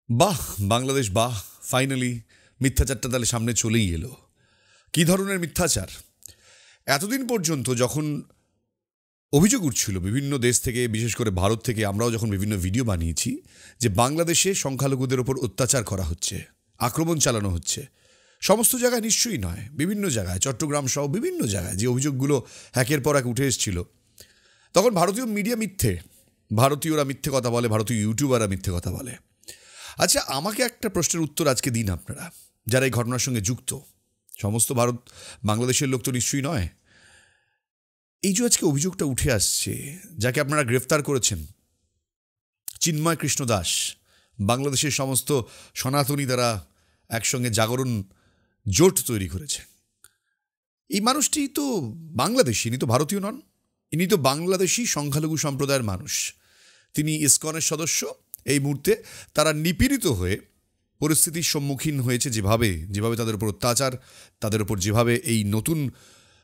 বাহ! বাংলাদেশ বাহ! ফাইনালি মিথ্যাচারটা তাহলে সামনে চলেই এলো। কী ধরনের মিথ্যাচার? এতদিন পর্যন্ত যখন অভিযোগ উঠছিল বিভিন্ন দেশ থেকে, বিশেষ করে ভারত থেকে, আমরাও যখন বিভিন্ন ভিডিও বানিয়েছি যে বাংলাদেশে সংখ্যালঘুদের ওপর অত্যাচার করা হচ্ছে, আক্রমণ চালানো হচ্ছে। সমস্ত জায়গায় নিশ্চয়ই নয়, বিভিন্ন জায়গায়, চট্টগ্রাম সহ বিভিন্ন জায়গায় যে অভিযোগগুলো একের পর এক উঠে এসেছিল, তখন ভারতীয় মিডিয়া মিথ্যে, ভারতীয়রা মিথ্যে কথা বলে, ভারতীয় ইউটিউবাররা মিথ্যে কথা বলে। আচ্ছা, আমাকে একটা প্রশ্নের উত্তর আজকে দিন আপনারা, যারা এই ঘটনার সঙ্গে যুক্ত। সমস্ত ভারত বাংলাদেশের লোক তো নিশ্চয়ই নয়। এই যে আজকে অভিযোগটা উঠে আসছে, যাকে আপনারা গ্রেফতার করেছেন, চিন্ময় কৃষ্ণ দাস, বাংলাদেশের সমস্ত সনাতনী দ্বারা একসঙ্গে জাগরণ জোট তৈরি করেছে। এই মানুষটি তো বাংলাদেশি, ইনি তো ভারতীয় নন, ইনি তো বাংলাদেশি সংখ্যালঘু সম্প্রদায়ের মানুষ। তিনি ইসকনের সদস্য। এই মুহূর্তে তারা নিপীড়িত হয়ে পরিস্থিতির সম্মুখীন হয়েছে, যেভাবে তাদের উপর অত্যাচার, তাদের উপর যেভাবে এই নতুন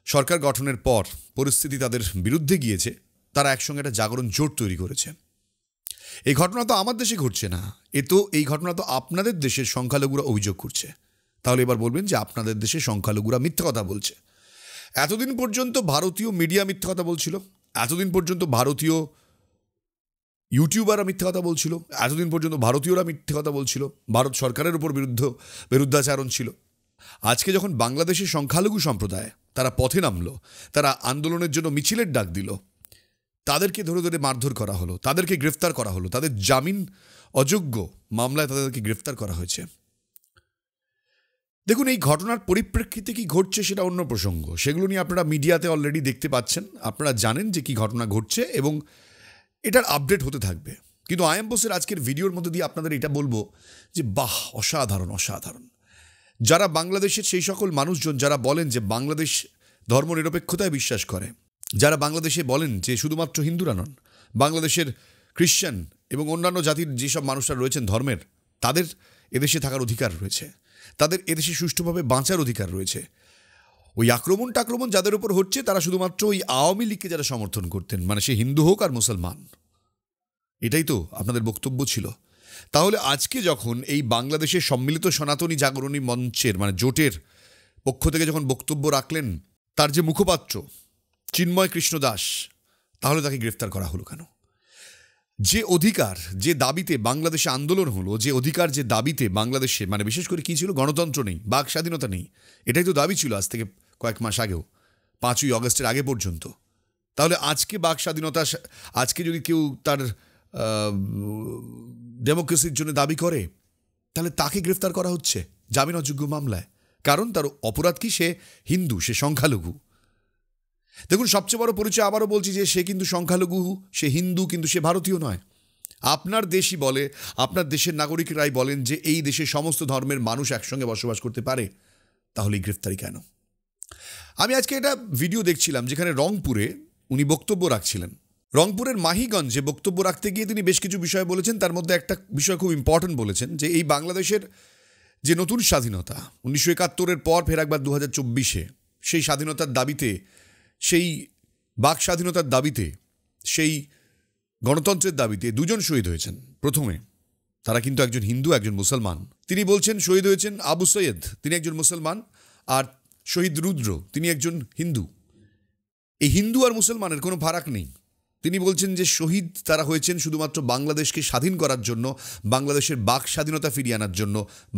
সরকার গঠনের পর পরিস্থিতি তাদের বিরুদ্ধে গিয়েছে, তারা একসঙ্গে একটা জাগরণ জোট তৈরি করেছে। এই ঘটনা তো আমার দেশে ঘটছে না, এই ঘটনা তো আপনাদের দেশের সংখ্যালঘুরা অভিযোগ করছে। তাহলে এবার বলবেন যে আপনাদের দেশে সংখ্যালঘুরা মিথ্যা কথা বলছে। এতদিন পর্যন্ত ভারতীয় মিডিয়া মিথ্যা কথা বলছিল, এতদিন পর্যন্ত ভারতীয় ইউটিউবাররা মিথ্যে কথা বলছিল, এতদিন পর্যন্ত ভারতীয়রা মিথ্যে কথা বলছিল, ভারত সরকারের উপর বিরুদ্ধাচারণ ছিল। আজকে যখন বাংলাদেশের সংখ্যালঘু সম্প্রদায় তারা পথে নামলো, তারা আন্দোলনের জন্য মিছিলের ডাক দিল, তাদেরকে ধরে ধরে মারধর করা হলো, তাদেরকে গ্রেফতার করা হলো, তাদের জামিন অযোগ্য মামলায় তাদেরকে গ্রেফতার করা হয়েছে। দেখুন, এই ঘটনার পরিপ্রেক্ষিতে কি ঘটছে সেটা অন্য প্রসঙ্গ, সেগুলো নিয়ে আপনারা মিডিয়াতে অলরেডি দেখতে পাচ্ছেন, আপনারা জানেন যে কি ঘটনা ঘটছে এবং এটার আপডেট হতে থাকবে। কিন্তু আই এম বোসের আজকের ভিডিওর মধ্যে দিয়ে আপনাদের এটা বলবো যে বাহ, অসাধারণ অসাধারণ। যারা বাংলাদেশের সেই সকল মানুষজন যারা বলেন যে বাংলাদেশ ধর্মনিরপেক্ষতায় বিশ্বাস করে, যারা বাংলাদেশে বলেন যে শুধুমাত্র হিন্দুরা নন, বাংলাদেশের খ্রিশ্চান এবং অন্যান্য জাতির যেসব মানুষরা রয়েছেন ধর্মের, তাদের এদেশে থাকার অধিকার রয়েছে, তাদের এদেশে সুষ্ঠুভাবে বাঁচার অধিকার রয়েছে। ওই আক্রমণ যাদের উপর হচ্ছে তারা শুধুমাত্র ওই আওয়ামী লীগকে যারা সমর্থন করতেন, মানে সে হিন্দু হোক আর মুসলমান, এটাই তো আপনাদের বক্তব্য ছিল। তাহলে আজকে যখন এই বাংলাদেশের সম্মিলিত সনাতনী জাগরণী মঞ্চের মানে জোটের পক্ষ থেকে যখন বক্তব্য রাখলেন তার যে মুখপাত্র চিন্ময় কৃষ্ণ দাস, তাহলে তাকে গ্রেফতার করা হলো কেন? যে অধিকার, যে দাবিতে বাংলাদেশে আন্দোলন হলো, যে অধিকার, যে দাবিতে বাংলাদেশে মানে বিশেষ করে কী ছিল, গণতন্ত্র নেই, বাক স্বাধীনতা নেই, এটাই তো দাবি ছিল আজ থেকে কয়েক মাস আগেও, 5ই অগস্টের আগে পর্যন্ত। তাহলে আজকে বাক স্বাধীনতা, আজকে যদি কেউ তার ডেমোক্রেসির জন্য দাবি করে, তাহলে তাকে গ্রেফতার করা হচ্ছে জামিন অযোগ্য মামলায়। কারণ তার অপরাধ কি? সে হিন্দু, সে সংখ্যালঘু। দেখুন, সবচেয়ে বড় পরিচয় আবারও বলছি যে সে কিন্তু সংখ্যালঘু, সে হিন্দু, কিন্তু সে ভারতীয় নয়। আপনার দেশই বলে, আপনার দেশের নাগরিকরাই বলেন যে এই দেশে সমস্ত ধর্মের মানুষ একসঙ্গে বসবাস করতে পারে, তাহলে এই গ্রেফতারি কেন? আমি আজকে একটা ভিডিও দেখছিলাম যেখানে রংপুরে উনি বক্তব্য রাখছিলেন। রংপুরের মাহিগঞ্জে বক্তব্য রাখতে গিয়ে তিনি বেশ কিছু বিষয় বলেছেন, তার মধ্যে একটা বিষয় খুব ইম্পর্টেন্ট বলেছেন যে এই বাংলাদেশের যে নতুন স্বাধীনতা 1971-এর পর ফের একবার 2024-এ, সেই স্বাধীনতার দাবিতে, সেই বাক স্বাধীনতার দাবিতে, সেই গণতন্ত্রের দাবিতে দুজন শহীদ হয়েছেন। প্রথমে তারা কিন্তু একজন হিন্দু, একজন মুসলমান। তিনি বলছেন শহীদ হয়েছেন আবু সৈয়দ, তিনি একজন মুসলমান, আর শহীদ রুদ্র, তিনি একজন হিন্দু। এই হিন্দু আর মুসলমানের কোনো ফারাক নেই। তিনি বলছেন যে শহীদ তারা হয়েছেন শুধুমাত্র বাংলাদেশকে স্বাধীন করার জন্য, বাংলাদেশের বাক স্বাধীনতা ফিরিয়ে আনার জন্য,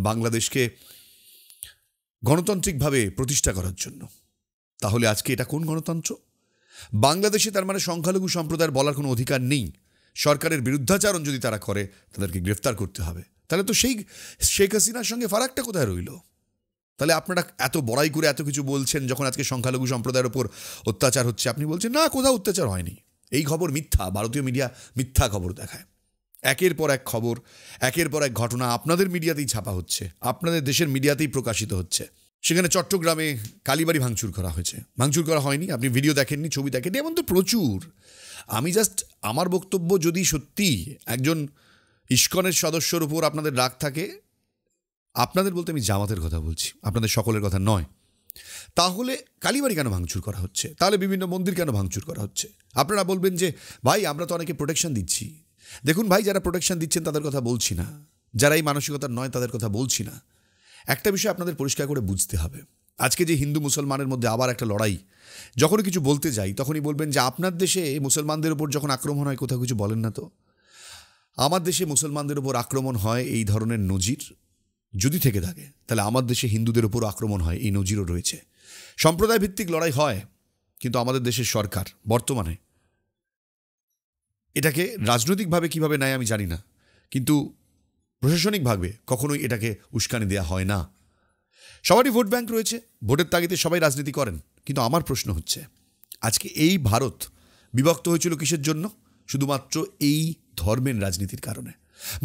বাংলাদেশকে গণতান্ত্রিকভাবে প্রতিষ্ঠা করার জন্য। তাহলে আজকে এটা কোন গণতন্ত্র? বাংলাদেশে তার মানে সংখ্যালঘু সম্প্রদায়ের বলার কোনো অধিকার নেই। সরকারের বিরুদ্ধাচারণ যদি তারা করে, তাদেরকে গ্রেফতার করতে হবে। তাহলে তো সেই শেখ হাসিনার সঙ্গে ফারাকটা কোথায় রইল? তাহলে আপনারা এত বড়াই করে এত কিছু বলছেন, যখন আজকে সংখ্যালঘু সম্প্রদায়ের ওপর অত্যাচার হচ্ছে, আপনি বলছেন না কোথাও অত্যাচার হয়নি। এই খবর মিথ্যা। ভারতীয় মিডিয়া মিথ্যা খবর দেখায়। একের পর এক খবর, একের পর এক ঘটনা আপনাদের মিডিয়াতেই ছাপা হচ্ছে, আপনাদের দেশের মিডিয়াতেই প্রকাশিত হচ্ছে। সেখানে চট্টগ্রামে কালীবাড়ি ভাঙচুর করা হয়েছে, ভাঙচুর করা হয়নি। আপনি ভিডিও দেখেননি, ছবি দেখেননি, এমন তো প্রচুর। আমি জাস্ট আমার বক্তব্য, যদি সত্যি একজন ইসকনের সদস্যর উপর আপনাদের রাগ থাকে, আপনাদের বলতে আমি জামাতের কথা বলছি, আপনাদের সকলের কথা নয়, তাহলে কালীবাড়ি কেন ভাঙচুর করা হচ্ছে? তাহলে বিভিন্ন মন্দির কেন ভাঙচুর করা হচ্ছে? আপনারা বলবেন যে ভাই আমরা তো অনেকে প্রোটেকশন দিচ্ছি। দেখুন ভাই, যারা প্রোটেকশন দিচ্ছেন তাদের কথা বলছি না, যারা এই মানসিকতার নয় তাদের কথা বলছি না। একটা বিষয় আপনাদের পরিষ্কার করে বুঝতে হবে, আজকে যে হিন্দু মুসলমানের মধ্যে আবার একটা লড়াই, যখনই কিছু বলতে যাই তখনই বলবেন যে আপনার দেশে মুসলমানদের উপর যখন আক্রমণ হয় কোথাও কিছু বলেন না তো। আমার দেশে মুসলমানদের উপর আক্রমণ হয় এই ধরনের নজির যদি থেকে থাকে, তাহলে আমার দেশে হিন্দুদের উপর আক্রমণ হয় এই নজিরও রয়েছে। সম্প্রদায় ভিত্তিক লড়াই হয়, কিন্তু আমাদের দেশের সরকার বর্তমানে এটাকে রাজনৈতিকভাবে কিভাবে নেয় আমি জানি না, কিন্তু প্রশাসনিকভাবে কখনোই এটাকে উস্কানি দেওয়া হয় না। সবারই ভোট ব্যাংক রয়েছে, ভোটের তাগিদে সবাই রাজনীতি করেন, কিন্তু আমার প্রশ্ন হচ্ছে আজকে এই ভারত বিভক্ত হয়েছিল কিসের জন্য? শুধুমাত্র এই ধর্মের রাজনীতির কারণে।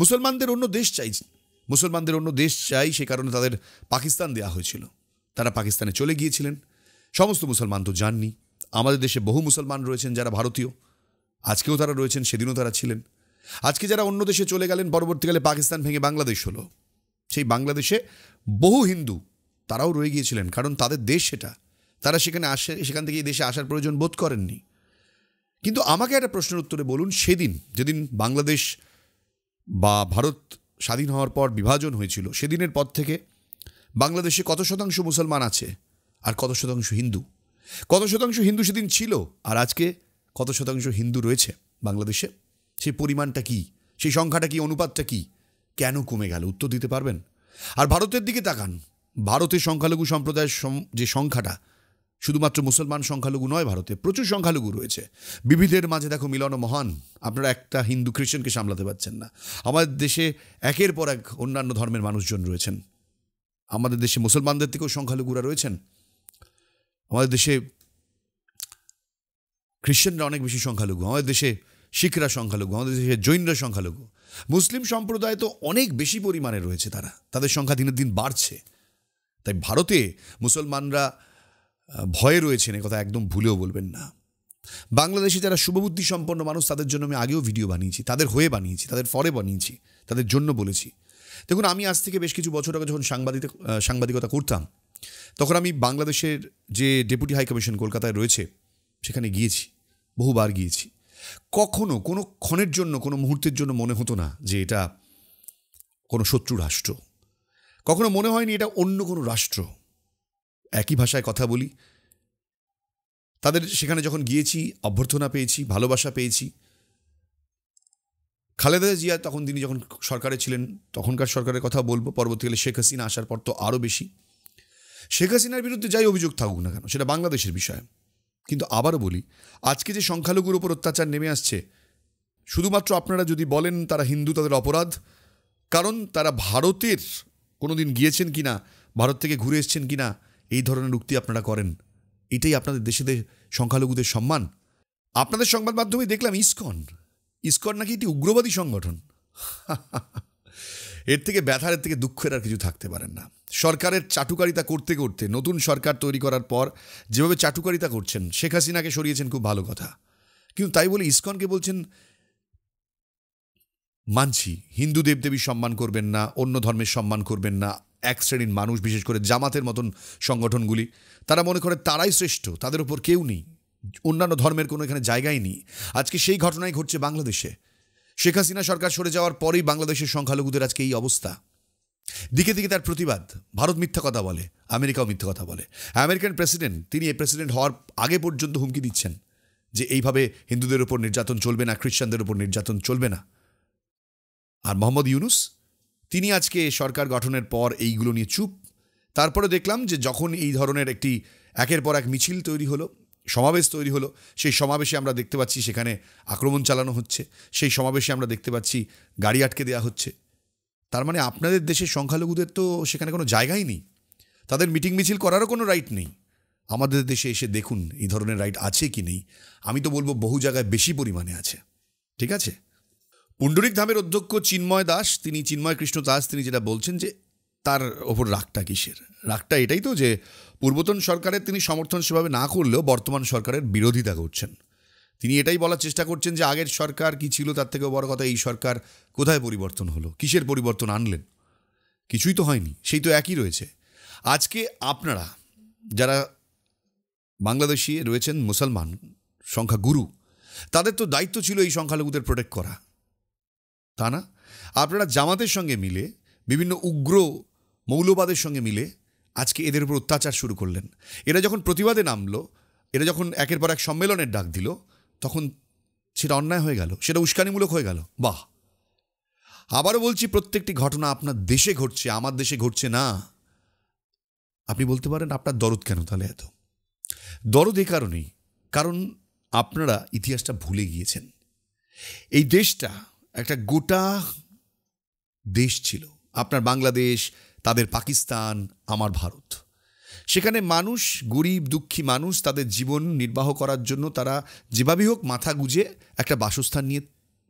মুসলমানদের অন্য দেশ চাই, সে কারণে তাদের পাকিস্তান দেওয়া হয়েছিল। তারা পাকিস্তানে চলে গিয়েছিলেন। সমস্ত মুসলমান তো যাননি। আমাদের দেশে বহু মুসলমান রয়েছেন যারা ভারতীয়, আজকেও তারা রয়েছেন, সেদিনও তারা ছিলেন। আজকে যারা অন্য দেশে চলে গেলেন, পরবর্তীকালে পাকিস্তান ভেঙে বাংলাদেশ হলো, সেই বাংলাদেশে বহু হিন্দু তারাও রয়ে গিয়েছিলেন, কারণ তাদের দেশ সেটা। তারা সেখান থেকে এই দেশে আসার প্রয়োজন বোধ করেননি। কিন্তু আমাকে একটা প্রশ্নের উত্তরে বলুন, যেদিন বাংলাদেশ বা ভারত স্বাধীন হওয়ার পর বিভাজন হয়েছিল, সেদিনের পর থেকে বাংলাদেশে কত শতাংশ মুসলমান আছে আর কত শতাংশ হিন্দু? কত শতাংশ হিন্দু সেদিন ছিল আর আজকে কত শতাংশ হিন্দু রয়েছে বাংলাদেশে? সেই পরিমাণটা কি, সেই সংখ্যাটা কি, অনুপাতটা কি, কেন কমে গেল? উত্তর দিতে পারবেন? আর ভারতের দিকে তাকান, ভারতের সংখ্যালঘু সম্প্রদায়ের যে সংখ্যাটা, শুধুমাত্র মুসলমান সংখ্যালঘু নয়, ভারতে প্রচুর সংখ্যালঘু রয়েছে। বিবিধের মাঝে দেখো মিলন মহান। আপনারা একটা হিন্দু খ্রিস্টানকে সামলাতে পারছেন না। আমাদের দেশে একের পর এক অন্যান্য ধর্মের মানুষজন রয়েছেন। আমাদের দেশে মুসলমানদের থেকেও সংখ্যালঘুরা রয়েছেন। আমাদের দেশে খ্রিস্টানরা অনেক বেশি সংখ্যালঘু, আমাদের দেশে শিখরা সংখ্যালঘু, আমাদের দেশে জৈনরা সংখ্যালঘু। মুসলিম সম্প্রদায় তো অনেক বেশি পরিমাণে রয়েছে, তাদের সংখ্যা দিনের দিন বাড়ছে। তাই ভারতে মুসলমানরা ভয়ে রয়েছেন, কথা একদম ভুলেও বলবেন না। বাংলাদেশে যারা শুভবুদ্ধি সম্পন্ন মানুষ, তাদের জন্য আমি আগেও ভিডিও বানিয়েছি, তাদের হয়ে বানিয়েছি, তাদের ফরে বানিয়েছি, তাদের জন্য বলেছি। দেখুন, আমি আজ থেকে বেশ কিছু বছর আগে যখন সাংবাদিকতা করতাম, তখন আমি বাংলাদেশের যে ডেপুটি হাই কমিশন কলকাতায় রয়েছে সেখানে গিয়েছি, বহুবার গিয়েছি। কখনো কোনো ক্ষণের জন্য, কোনো মুহূর্তের জন্য মনে হতো না যে এটা কোনো শত্রু রাষ্ট্র। কখনো মনে হয়নি এটা অন্য কোনো রাষ্ট্র। একই ভাষায় কথা বলি। তাদের সেখানে যখন গিয়েছি, অভ্যর্থনা পেয়েছি, ভালোবাসা পেয়েছি। খালেদা জিয়া তখন তিনি যখন সরকারে ছিলেন, তখনকার সরকারের কথা বলবো। পরবর্তীকালে শেখ হাসিনা আসার পর তো আরও বেশি। শেখ হাসিনার বিরুদ্ধে যাই অভিযোগ থাকুক না কেন, সেটা বাংলাদেশের বিষয়। কিন্তু আবারও বলি, আজকে যে সংখ্যালঘুর উপর অত্যাচার নেমে আসছে, শুধুমাত্র আপনারা যদি বলেন তারা হিন্দু, তাদের অপরাধ। কারণ তারা ভারতের কোনোদিন গিয়েছেন কিনা, ভারত থেকে ঘুরে এসছেন কিনা, এই ধরনের উক্তি আপনারা করেন। এটাই আপনাদের দেশেদের সংখ্যালঘুদের সম্মান। আপনাদের সংবাদ মাধ্যমে দেখলাম ইসকন নাকি একটি উগ্রবাদী সংগঠন। এর থেকে ব্যথার, এর থেকে দুঃখের আর কিছু থাকতে পারেন না। সরকারের চাটুকারিতা করতে করতে, নতুন সরকার তৈরি করার পর যেভাবে চাটুকারিতা করছেন, শেখ হাসিনাকে সরিয়েছেন, খুব ভালো কথা। কিন্তু তাই বলে ইসকনকে বলছেন মানছি, হিন্দু দেবদেবীর সম্মান করবেন না, অন্য ধর্মের সম্মান করবেন না। এক শ্রেণীর মানুষ, বিশেষ করে জামাতের মতন সংগঠনগুলি, তারা মনে করে তারাই শ্রেষ্ঠ, তাদের উপর কেউ নেই, অন্যান্য ধর্মের কোনো এখানে জায়গাই নেই। আজকে সেই ঘটনাই ঘটছে বাংলাদেশে। শেখ হাসিনা সরকার সরে যাওয়ার পরেই বাংলাদেশের সংখ্যালঘুদের আজকে এই অবস্থা। দিকে দিকে তার প্রতিবাদ। ভারত মিথ্যা কথা বলে, আমেরিকাও মিথ্যা কথা বলে। আমেরিকান প্রেসিডেন্ট, তিনি এই প্রেসিডেন্ট হওয়ার আগে পর্যন্ত হুমকি দিচ্ছেন যে এইভাবে হিন্দুদের উপর নির্যাতন চলবে না, খ্রিস্টানদের উপর নির্যাতন চলবে না। আর মোহাম্মদ ইউনুস, তিনি আজকে সরকার গঠনের পর এইগুলো নিয়ে চুপ। তারপরে দেখলাম যে যখন এই ধরনের একটি একের পর এক মিছিল তৈরি হলো, সমাবেশ তৈরি হলো, সেই সমাবেশে আমরা দেখতে পাচ্ছি সেখানে আক্রমণ চালানো হচ্ছে। সেই সমাবেশে আমরা দেখতে পাচ্ছি গাড়ি আটকে দেওয়া হচ্ছে। তার মানে আপনাদের দেশের সংখ্যালঘুদের তো সেখানে কোনো জায়গাই নেই, তাদের মিটিং মিছিল করারও কোনো রাইট নেই। আমাদের দেশে এসে দেখুন এই ধরনের রাইট আছে কি নেই। আমি তো বলবো বহু জায়গায় বেশি পরিমাণে আছে। ঠিক আছে, পুণ্ডরিক ধামের অধ্যক্ষ চিন্ময় কৃষ্ণ দাস, তিনি যেটা বলছেন যে তার ওপর রাগটা কিসের? রাগটা এটাই তো যে পূর্বতন সরকারের তিনি সমর্থন সেভাবে না করলেও বর্তমান সরকারের বিরোধিতা করছেন। তিনি এটাই বলার চেষ্টা করছেন যে আগের সরকার কি ছিল, তার থেকেও বড় কথা এই সরকার কোথায় পরিবর্তন হলো, কিসের পরিবর্তন আনলেন? কিছুই তো হয়নি, সেই তো একই রয়েছে। আজকে আপনারা যারা বাংলাদেশি রয়েছেন, মুসলমান সংখ্যাগুরু, তাদের তো দায়িত্ব ছিল এই সংখ্যালঘুদের প্রোটেক্ট করা, তা না? আপনারা জামাতের সঙ্গে মিলে, বিভিন্ন উগ্র মৌলবাদের সঙ্গে মিলে আজকে এদের উপর অত্যাচার শুরু করলেন। এরা যখন প্রতিবাদে নামলো, এরা যখন একের পর এক সম্মেলনের ডাক দিল, তখন সেটা অন্যায় হয়ে গেল, সেটা উস্কানিমূলক হয়ে গেল। বাহ! আবারও বলছি, প্রত্যেকটি ঘটনা আপনার দেশে ঘটছে, আমার দেশে ঘটছে না। আপনি বলতে পারেন আপনার দরদ কেন তাহলে এত? দরদ এই কারণেই, কারণ আপনারা ইতিহাসটা ভুলে গিয়েছেন। এই দেশটা একটা গোটা দেশ ছিল। আপনার বাংলাদেশ, তাদের পাকিস্তান, আমার ভারত। সেখানে মানুষ, গরিব দুঃখী মানুষ, তাদের জীবন নির্বাহ করার জন্য তারা যেভাবেই হোক মাথা গুঁজে একটা বাসস্থান নিয়ে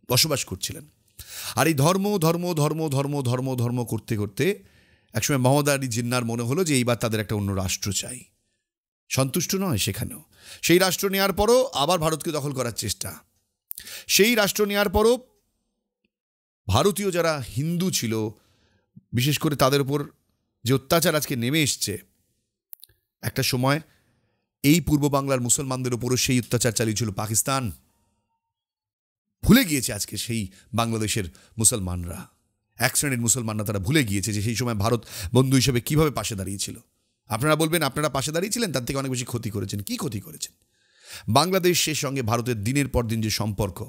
বসবাস করছিলেন। আর এই ধর্ম ধর্ম ধর্ম ধর্ম ধর্ম ধর্ম করতে করতে একসময় মোহাম্মদ আলী জিন্নার মনে হলো যে এইবার তাদের একটা অন্য রাষ্ট্র চাই। সন্তুষ্ট নয় সেখানেও। সেই রাষ্ট্র নেওয়ার পরও আবার ভারতকে দখল করার চেষ্টা। সেই রাষ্ট্র নেওয়ার পরও ভারতীয় যারা হিন্দু ছিল, বিশেষ করে তাদের উপর যে অত্যাচার আজকে নেমে এসছে, একটা সময় এই পূর্ব বাংলার মুসলমানদের উপরও সেই অত্যাচার চালিয়েছিল পাকিস্তান। ভুলে গিয়েছে আজকে সেই বাংলাদেশের মুসলমানরা, এক শ্রেণীর মুসলমানরা, তারা ভুলে গিয়েছে যে সেই সময় ভারত বন্ধু হিসেবে কিভাবে পাশে দাঁড়িয়েছিল। আপনারা বলবেন আপনারা পাশে দাঁড়িয়েছিলেন, তার থেকে অনেক বেশি ক্ষতি করেছেন। কি ক্ষতি করেছেন? বাংলাদেশের সঙ্গে ভারতের দিনের পর দিন যে সম্পর্ক,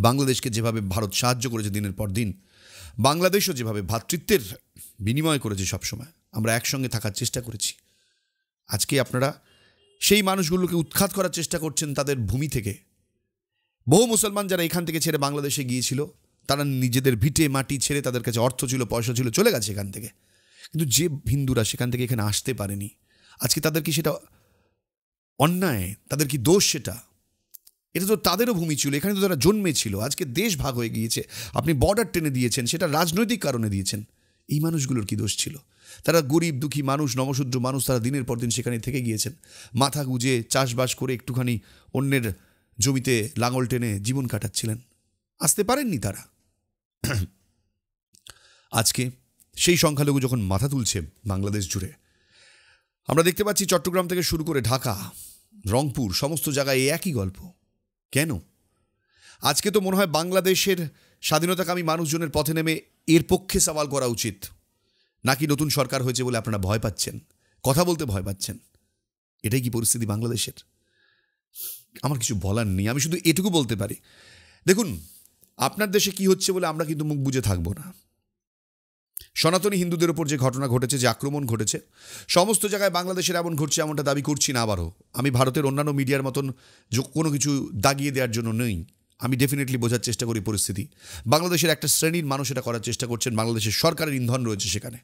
বাংলাদেশকে যেভাবে ভারত সাহায্য করেছে দিনের পর দিন, বাংলাদেশও যেভাবে ভ্রাতৃত্বের বিনিময় করেছে, সবসময় আমরা একসঙ্গে থাকার চেষ্টা করেছি। আজকে আপনারা সেই মানুষগুলোকে উৎখাত করার চেষ্টা করছেন তাদের ভূমি থেকে। বহু মুসলমান যারা এখান থেকে ছেড়ে বাংলাদেশে গিয়েছিল, তারা নিজেদের ভিটে মাটি ছেড়ে, তাদের কাছে অর্থ ছিল, পয়সা ছিল, চলে গেছে এখান থেকে। কিন্তু যে হিন্দুরা সেখান থেকে এখানে আসতে পারেনি, আজকে তাদের কি সেটা অন্যায়? তাদের কি দোষ সেটা? এটা তো তাদেরও ভূমি ছিল, এখানে তো তারা জন্মেছিল। আজকে দেশ ভাগ হয়ে গিয়েছে, আপনি বর্ডার টেনে দিয়েছেন, সেটা রাজনৈতিক কারণে দিয়েছেন। এই মানুষগুলোর কি দোষ ছিল? তারা গরিব দুঃখী মানুষ, নমশূদ্র মানুষ, তারা দিনের পর দিন সেখানে থেকে গিয়েছেন, মাথা গুজে চাষবাস করে একটুখানি অন্যের জমিতে লাঙল টেনে জীবন কাটাচ্ছিলেন। আসতে পারেননি তারা। আজকে সেই সংখ্যালঘু যখন মাথা তুলছে বাংলাদেশ জুড়ে, আমরা দেখতে পাচ্ছি চট্টগ্রাম থেকে শুরু করে ঢাকা, রংপুর, সমস্ত জায়গায় এই একই গল্প। কেন? আজকে তো মনে হয় বাংলাদেশের স্বাধীনতাকামী মানুষজনের পথে নেমে এর পক্ষে সওয়াল করা উচিত। নাকি নতুন সরকার হয়েছে বলে আপনারা ভয় পাচ্ছেন, কথা বলতে ভয় পাচ্ছেন? এটাই কি পরিস্থিতি বাংলাদেশের? আমার কিছু বলার নেই, আমি শুধু এটুকু বলতে পারি, দেখুন আপনার দেশে কি হচ্ছে বলে আমরা কিন্তু মুখ বুজে থাকবো না। সনাতনী হিন্দুদের উপর যে ঘটনা ঘটেছে, যে আক্রমণ ঘটেছে, সমস্ত জায়গায় বাংলাদেশের এমন ঘটছে এমনটা দাবি করছি না। আবারও আমি ভারতের অন্যান্য মিডিয়ার মতন কোনো কিছু দাগিয়ে দেওয়ার জন্য নেই। আমি ডেফিনেটলি বোঝার চেষ্টা করি পরিস্থিতি। বাংলাদেশের একটা শ্রেণীর মানুষ এটা করার চেষ্টা করছেন, বাংলাদেশের সরকারের ইন্ধন রয়েছে সেখানে।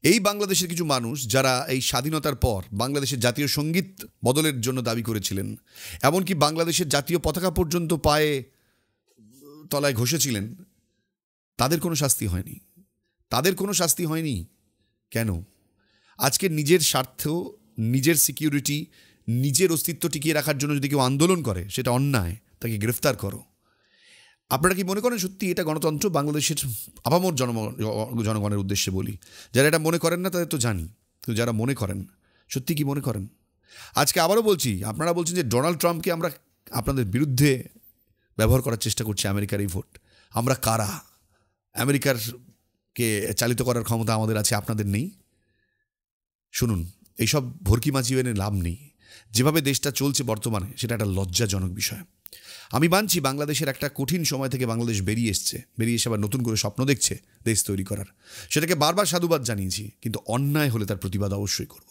এই বাংলাদেশের কিছু মানুষ যারা এই স্বাধীনতার পর বাংলাদেশের জাতীয় সঙ্গীত বদলের জন্য দাবি করেছিলেন, এমনকি বাংলাদেশের জাতীয় পতাকা পর্যন্ত পায়ে তলায় ঘষেছিলেন, তাদের কোনো শাস্তি হয়নি। তাদের কোনো শাস্তি হয়নি। কেন? আজকে নিজের স্বার্থ, নিজের সিকিউরিটি, নিজের অস্তিত্ব টিকিয়ে রাখার জন্য যদি কেউ আন্দোলন করে, সেটা অন্যায়, তাকে গ্রেফতার করো। আপনারা কি মনে করেন সত্যি এটা গণতন্ত্র? বাংলাদেশের আপামর জনগণের উদ্দেশ্যে বলি, যারা এটা মনে করেন না তাদের তো জানি, কিন্তু যারা মনে করেন, সত্যি কি মনে করেন? আজকে আবারও বলছি, আপনারা বলছেন যে ডোনাল্ড ট্রাম্পকে আমরা আপনাদের বিরুদ্ধে ব্যবহার করার চেষ্টা করছি, আমেরিকার এই ভোট। আমরা কারা? আমেরিকারকে চালিত করার ক্ষমতা আমাদের আছে, আপনাদের নেই? শুনুন, এইসব ভর্কি মাঝিয়ে এনে লাভ নেই। যেভাবে দেশটা চলছে বর্তমানে, সেটা একটা লজ্জাজনক বিষয়। আমি মানছি বাংলাদেশের একটা কঠিন সময় থেকে বাংলাদেশ বেরিয়ে এসে আবার নতুন করে স্বপ্ন দেখছে দেশ তৈরি করার। সেটাকে বারবার সাধুবাদ জানিয়েছি, কিন্তু অন্যায় হলে তার প্রতিবাদ অবশ্যই করব।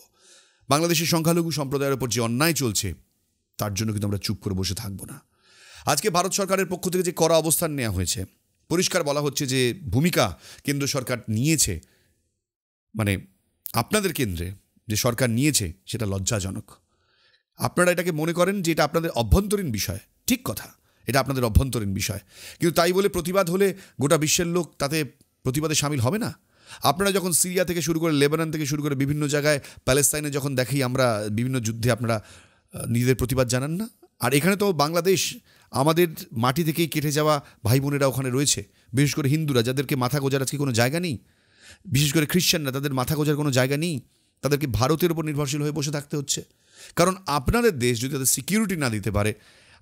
বাংলাদেশের সংখ্যালঘু সম্প্রদায়ের উপর যে অন্যায় চলছে, তার জন্য কিন্তু আমরা চুপ করে বসে থাকবো না। আজকে ভারত সরকারের পক্ষ থেকে যে কড়া অবস্থান নেওয়া হয়েছে, পরিষ্কার বলা হচ্ছে যে ভূমিকা কেন্দ্র সরকার নিয়েছে, মানে আপনাদের কেন্দ্রে যে সরকার নিয়েছে, সেটা লজ্জাজনক। আপনারা এটাকে মনে করেন যে এটা আপনাদের অভ্যন্তরীণ বিষয়, ঠিক কথা, এটা আপনাদের অভ্যন্তরীণ বিষয়, কিন্তু তাই বলে প্রতিবাদ হলে গোটা বিশ্বের লোক তাতে প্রতিবাদে সামিল হবে না। আপনারা যখন সিরিয়া থেকে শুরু করে, লেবানন থেকে শুরু করে বিভিন্ন জায়গায়, প্যালেস্তাইনে যখন দেখি আমরা বিভিন্ন যুদ্ধে, আপনারা নিজেদের প্রতিবাদ জানান না? আর এখানে তো বাংলাদেশ, আমাদের মাটি থেকেই কেটে যাওয়া ভাই বোনেরা ওখানে রয়েছে, বিশেষ করে হিন্দুরা, যাদেরকে মাথা গোজার আজকে কোনো জায়গা নেই, বিশেষ করে খ্রিশ্চানরা, তাদের মাথা গোজার কোনো জায়গা নেই, তাদেরকে ভারতের উপর নির্ভরশীল হয়ে বসে থাকতে হচ্ছে। কারণ আপনাদের দেশ যদি তাদের সিকিউরিটি না দিতে পারে,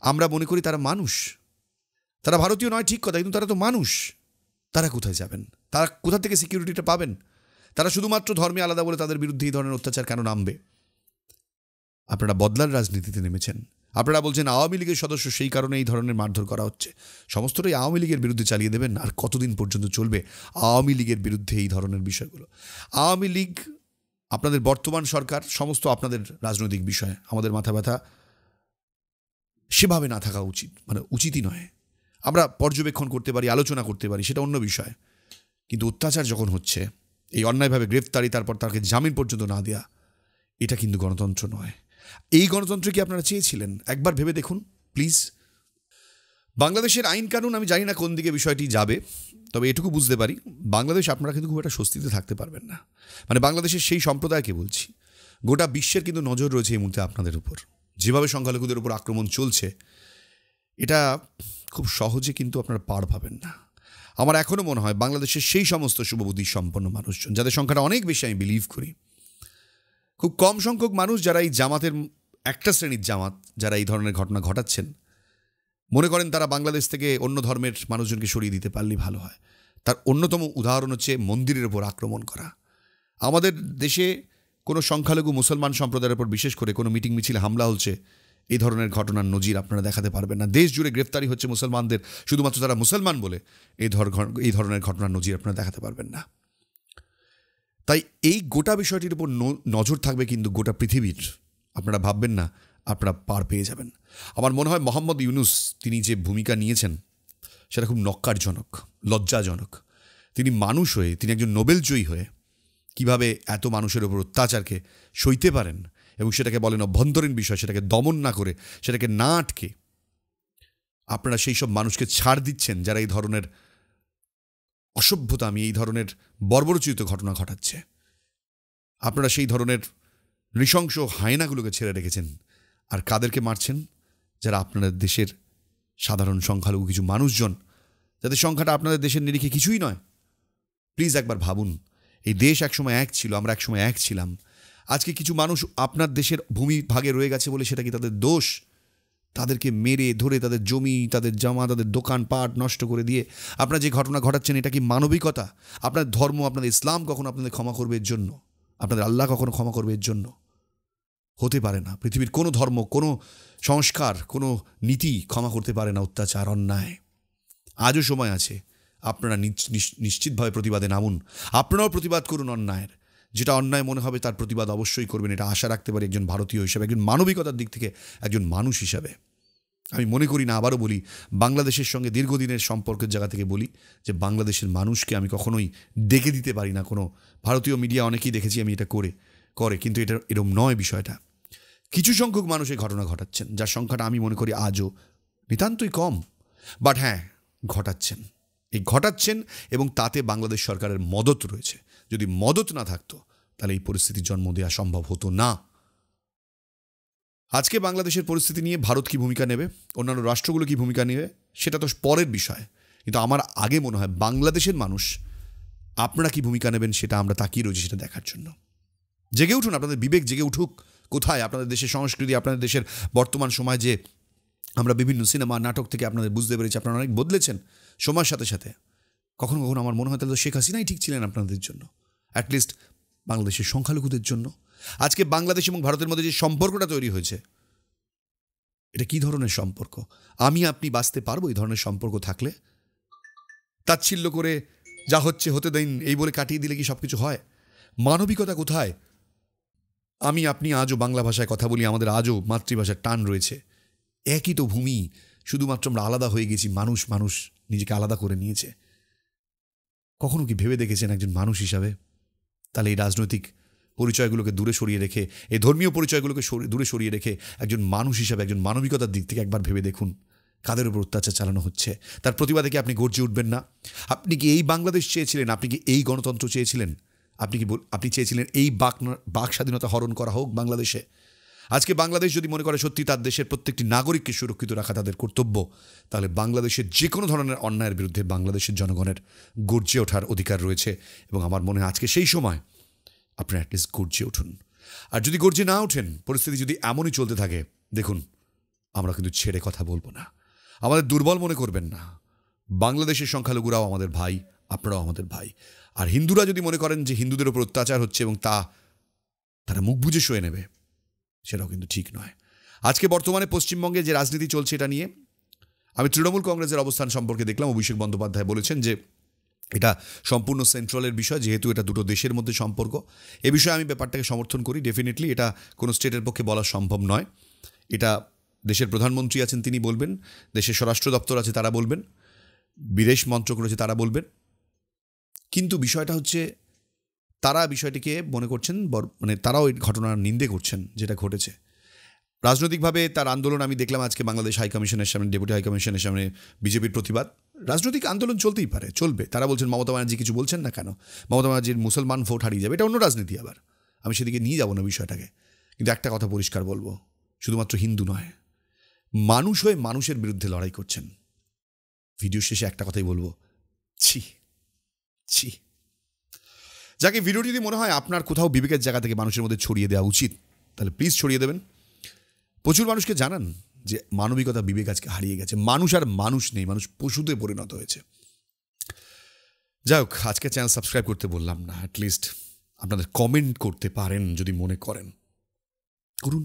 আমরা মনে করি তারা মানুষ, তারা ভারতীয় নয় ঠিক কথা, কিন্তু তারা তো মানুষ, তারা কোথায় যাবেন? তারা কোথা থেকে সিকিউরিটিটা পাবেন? তারা শুধুমাত্র ধর্মে আলাদা বলে তাদের বিরুদ্ধে এই ধরনের অত্যাচার কেন নামবে? আপনারা বদলার রাজনীতিতে নেমেছেন। আপনারা বলছেন আওয়ামী লীগের সদস্য, সেই কারণে এই ধরনের মারধর করা হচ্ছে। সমস্তটাই আওয়ামী লীগের বিরুদ্ধে চালিয়ে দেবেন? আর কতদিন পর্যন্ত চলবে আওয়ামী লীগের বিরুদ্ধে এই ধরনের বিষয়গুলো? আওয়ামী লীগ, আপনাদের বর্তমান সরকার, সমস্ত আপনাদের রাজনৈতিক বিষয়ে আমাদের মাথা ব্যথা সেভাবে না থাকা উচিত, মানে উচিতই নয়। আমরা পর্যবেক্ষণ করতে পারি, আলোচনা করতে পারি, সেটা অন্য বিষয়। কিন্তু অত্যাচার যখন হচ্ছে, এই অন্যায়ভাবে গ্রেফতারি, তারপর তাকে জামিন পর্যন্ত না দেয়া, এটা কিন্তু গণতন্ত্র নয়। এই গণতন্ত্র কি আপনারা চেয়েছিলেন? একবার ভেবে দেখুন প্লিজ। বাংলাদেশের আইন কানুন, আমি জানি না কোন দিকে বিষয়টি যাবে, তবে এটুকু বুঝতে পারি, বাংলাদেশ আপনারা কিন্তু খুব একটা স্বস্তিতে থাকতে পারবেন না। মানে বাংলাদেশের সেই সম্প্রদায়কে বলছি, গোটা বিশ্বের কিন্তু নজর রয়েছে এই মুহূর্তে আপনাদের উপর। যেভাবে সংখ্যালঘুদের উপর আক্রমণ চলছে, এটা খুব সহজে কিন্তু আপনারা পার পাবেন না। আমার এখনও মনে হয় বাংলাদেশের সেই সমস্ত শুভবুদ্ধি সম্পন্ন মানুষজন, যাদের সংখ্যাটা অনেক বেশি আমি বিলিভ করি, খুব কম সংখ্যক মানুষ যারা এই জামাতের, একটা শ্রেণীর জামাত যারা এই ধরনের ঘটনা ঘটাচ্ছেন, মনে করেন তারা বাংলাদেশ থেকে অন্য ধর্মের মানুষজনকে সরিয়ে দিতে পারলেই ভালো হয়। তার অন্যতম উদাহরণ হচ্ছে মন্দিরের উপর আক্রমণ করা। আমাদের দেশে কোনো সংখ্যালঘু মুসলমান সম্প্রদায়ের উপর বিশেষ করে কোনো মিটিং মিছিলে হামলা হচ্ছে, এই ধরনের ঘটনার নজির আপনারা দেখাতে পারবেন না। দেশ জুড়ে গ্রেফতারি হচ্ছে মুসলমানদের, শুধুমাত্র তারা মুসলমান বলে এই ধরনের ঘটনার নজির আপনারা দেখাতে পারবেন না। তাই এই গোটা বিষয়টির উপর নজর থাকবে কিন্তু গোটা পৃথিবীর। আপনারা ভাববেন না আপনারা পার পেয়ে যাবেন। আমার মনে হয় মোহাম্মদ ইউনুস, তিনি যে ভূমিকা নিয়েছেন সেটা খুব নক্কারজনক, লজ্জাজনক। তিনি মানুষ হয়ে, তিনি একজন নোবেলজয়ী হয়ে কিভাবে এত মানুষের ওপর অত্যাচারকে সইতে পারেন এবং সেটাকে বলেন অভ্যন্তরীণ বিষয়, সেটাকে দমন না করে, সেটাকে না আটকে আপনারা সেই সব মানুষকে ছাড় দিচ্ছেন যারা এই ধরনের অসভ্যতা, এই ধরনের বর্বরোচিত ঘটনা ঘটাচ্ছে। আপনারা সেই ধরনের নৃশংস হায়নাগুলোকে ছেড়ে রেখেছেন। আর কাদেরকে মারছেন? যারা আপনাদের দেশের সাধারণ সংখ্যালঘু কিছু মানুষজন, যাদের সংখ্যাটা আপনাদের দেশের নিরিখে কিছুই নয়। প্লিজ একবার ভাবুন, এই দেশ একসময় এক ছিল, আমরা একসময় এক ছিলাম। আজকে কিছু মানুষ আপনার দেশের ভূমি ভাগে রয়ে গেছে বলে সেটা কি তাদের দোষ? তাদেরকে মেরে ধরে তাদের জমি, তাদের জামা, তাদের দোকানপাট নষ্ট করে দিয়ে আপনারা যে ঘটনা ঘটাচ্ছেন, এটা কি মানবিকতা? আপনার ধর্ম, আপনাদের ইসলাম কখনো আপনাদের ক্ষমা করবে এর জন্য? আপনাদের আল্লাহ কখনো ক্ষমা করবে এর জন্য? হতে পারে না। পৃথিবীর কোনো ধর্ম, কোনো সংস্কার, কোনো নীতি ক্ষমা করতে পারে না অত্যাচার, অন্যায়। আজও সময় আছে, আপনারা নিশ্চিতভাবে প্রতিবাদে নামুন। আপনারাও প্রতিবাদ করুন অন্যায়ের। যেটা অন্যায় মনে হবে তার প্রতিবাদ অবশ্যই করবেন, এটা আশা রাখতে পারি একজন ভারতীয় হিসাবে, একজন মানবিকতার দিক থেকে একজন মানুষ হিসাবে। আমি মনে করি না, আবারও বলি, বাংলাদেশের সঙ্গে দীর্ঘদিনের সম্পর্কের জায়গা থেকে বলি যে বাংলাদেশের মানুষকে আমি কখনোই ডেকে দিতে পারি না। কোনো ভারতীয় মিডিয়া অনেকেই দেখেছি আমি এটা করে, কিন্তু এটা এরকম নয় বিষয়টা। কিছু সংখ্যক মানুষ এই ঘটনা ঘটাচ্ছেন, যার সংখ্যাটা আমি মনে করি আজও নিতান্তই কম, বাট হ্যাঁ ঘটাচ্ছেন এবং তাতে বাংলাদেশ সরকারের মদত রয়েছে। যদি মদত না থাকতো তাহলে এই পরিস্থিতির জন্ম দেওয়া সম্ভব হতো না। আজকে বাংলাদেশের পরিস্থিতি নিয়ে ভারত কি ভূমিকা নেবে, অন্যান্য রাষ্ট্রগুলো কি ভূমিকা নেবে, সেটা তো পরের বিষয়। কিন্তু আমার আগে মনে হয় বাংলাদেশের মানুষ আপনারা কি ভূমিকা নেবেন সেটা আমরা তাকিয়ে রয়েছি সেটা দেখার জন্য। জেগে উঠুন, আপনাদের বিবেক জেগে উঠুক। কোথায় আপনাদের দেশের সংস্কৃতি, আপনাদের দেশের বর্তমান সময়, যে আমরা বিভিন্ন সিনেমা নাটক থেকে আপনাদের বুঝতে পেরেছি আপনারা অনেক বদলেছেন সময়ের সাথে সাথে। কখনো কখনো আমার মনে হয় তাহলে শেখ হাসিনাই ঠিক ছিলেন আপনাদের জন্য, অ্যাটলিস্ট বাংলাদেশের সংখ্যালঘুদের জন্য। আজকে বাংলাদেশ এবং ভারতের মধ্যে যে সম্পর্কটা তৈরি হয়েছে, এটা কী ধরনের সম্পর্ক? আমি আপনি বাঁচতে পারবো এই ধরনের সম্পর্ক থাকলে? তাচ্ছিল্য করে যা হচ্ছে হতে দিন এই বলে কাটিয়ে দিলে কি সব কিছু হয়? মানবিকতা কোথায়? আমি আপনি আজও বাংলা ভাষায় কথা বলি, আমাদের আজও মাতৃভাষার টান রয়েছে। একই তো ভূমি, শুধুমাত্র আমরা আলাদা হয়ে গেছি। মানুষ নিজেকে আলাদা করে নিয়েছে। কখনো কি ভেবে দেখেছেন একজন মানুষ হিসাবে? তাহলে এই রাজনৈতিক পরিচয়গুলোকে দূরে সরিয়ে রেখে, এই ধর্মীয় পরিচয়গুলোকে দূরে সরিয়ে রেখে একজন মানুষ হিসাবে, একজন মানবিকতার দিক থেকে একবার ভেবে দেখুন কাদের উপর অত্যাচার চালানো হচ্ছে। তার প্রতিবাদে কি আপনি গর্জে উঠবেন না? আপনি কি এই বাংলাদেশ চেয়েছিলেন? আপনি কি এই গণতন্ত্র চেয়েছিলেন? আপনি চেয়েছিলেন এই বাক স্বাধীনতা হরণ করা হোক বাংলাদেশে? আজকে বাংলাদেশ যদি মনে করে সত্যি তার দেশের প্রত্যেকটি নাগরিককে সুরক্ষিত রাখা তাদের কর্তব্য, তাহলে বাংলাদেশের যে কোনো ধরনের অন্যায়ের বিরুদ্ধে বাংলাদেশের জনগণের গর্জে ওঠার অধিকার রয়েছে। এবং আমার মনে হয় আজকে সেই সময় আপনারা অ্যাটলিস্ট গর্জে উঠুন। আর যদি গর্জে না ওঠেন, পরিস্থিতি যদি এমনই চলতে থাকে, দেখুন আমরা কিন্তু ছেড়ে কথা বলবো না। আমাদের দুর্বল মনে করবেন না। বাংলাদেশের সংখ্যালঘুরাও আমাদের ভাই, আপনারাও আমাদের ভাই। আর হিন্দুরা যদি মনে করেন যে হিন্দুদের ওপর অত্যাচার হচ্ছে এবং তারা মুখ বুজে সয়ে নেবে, সেটাও কিন্তু ঠিক নয়। আজকে বর্তমানে পশ্চিমবঙ্গে যে রাজনীতি চলছে এটা নিয়ে আমি তৃণমূল কংগ্রেসের অবস্থান সম্পর্কে দেখলাম। অভিষেক বন্দ্যোপাধ্যায় বলেছেন যে এটা সম্পূর্ণ সেন্ট্রালের বিষয়, যেহেতু এটা দুটো দেশের মধ্যে সম্পর্ক। এ বিষয়ে আমি ব্যাপারটাকে সমর্থন করি। ডেফিনেটলি এটা কোনো স্টেটের পক্ষে বলা সম্ভব নয়। এটা দেশের প্রধানমন্ত্রী আছেন, তিনি বলবেন, দেশের স্বরাষ্ট্র দপ্তর আছে তারা বলবেন, বিদেশ মন্ত্রক রয়েছে তারা বলবেন। কিন্তু বিষয়টা হচ্ছে তারা বিষয়টিকে মনে করছেন, মানে তারাও এই ঘটনার নিন্দে করছেন যেটা ঘটেছে। রাজনৈতিকভাবে তার আন্দোলন আমি দেখলাম আজকে বাংলাদেশ হাইকমিশনের সামনে, ডেপুটি হাইকমিশনের সামনে বিজেপির প্রতিবাদ। রাজনৈতিক আন্দোলন চলতেই পারে, চলবে। তারা বলছেন মমতা ব্যানার্জি কিছু বলছেন না কেন, মমতা ব্যানার্জির মুসলমান ভোট হারিয়ে যাবে, এটা অন্য রাজনীতি। আবার আমি সেদিকে নিয়ে যাব না বিষয়টাকে। কিন্তু একটা কথা পরিষ্কার বলবো, শুধুমাত্র হিন্দু নয়, মানুষ হয়ে মানুষের বিরুদ্ধে লড়াই করছেন। ভিডিও শেষে একটা কথাই বলবো, ছি ছি। যাকে ভিডিওটি যদি মনে হয় আপনার কোথাও বিবেকের জায়গা থেকে মানুষের মধ্যে ছড়িয়ে দেওয়া উচিত, তাহলে প্লিজ ছড়িয়ে দেবেন। প্রচুর মানুষকে জানান যে মানবিকতা, বিবেক আজকে হারিয়ে গেছে। মানুষ আর মানুষ নেই, মানুষ পশুতে পরিণত হয়েছে। যাই হোক, আজকে চ্যানেল সাবস্ক্রাইব করতে বললাম না, অ্যাটলিস্ট আপনাদের কমেন্ট করতে পারেন যদি মনে করেন, করুন।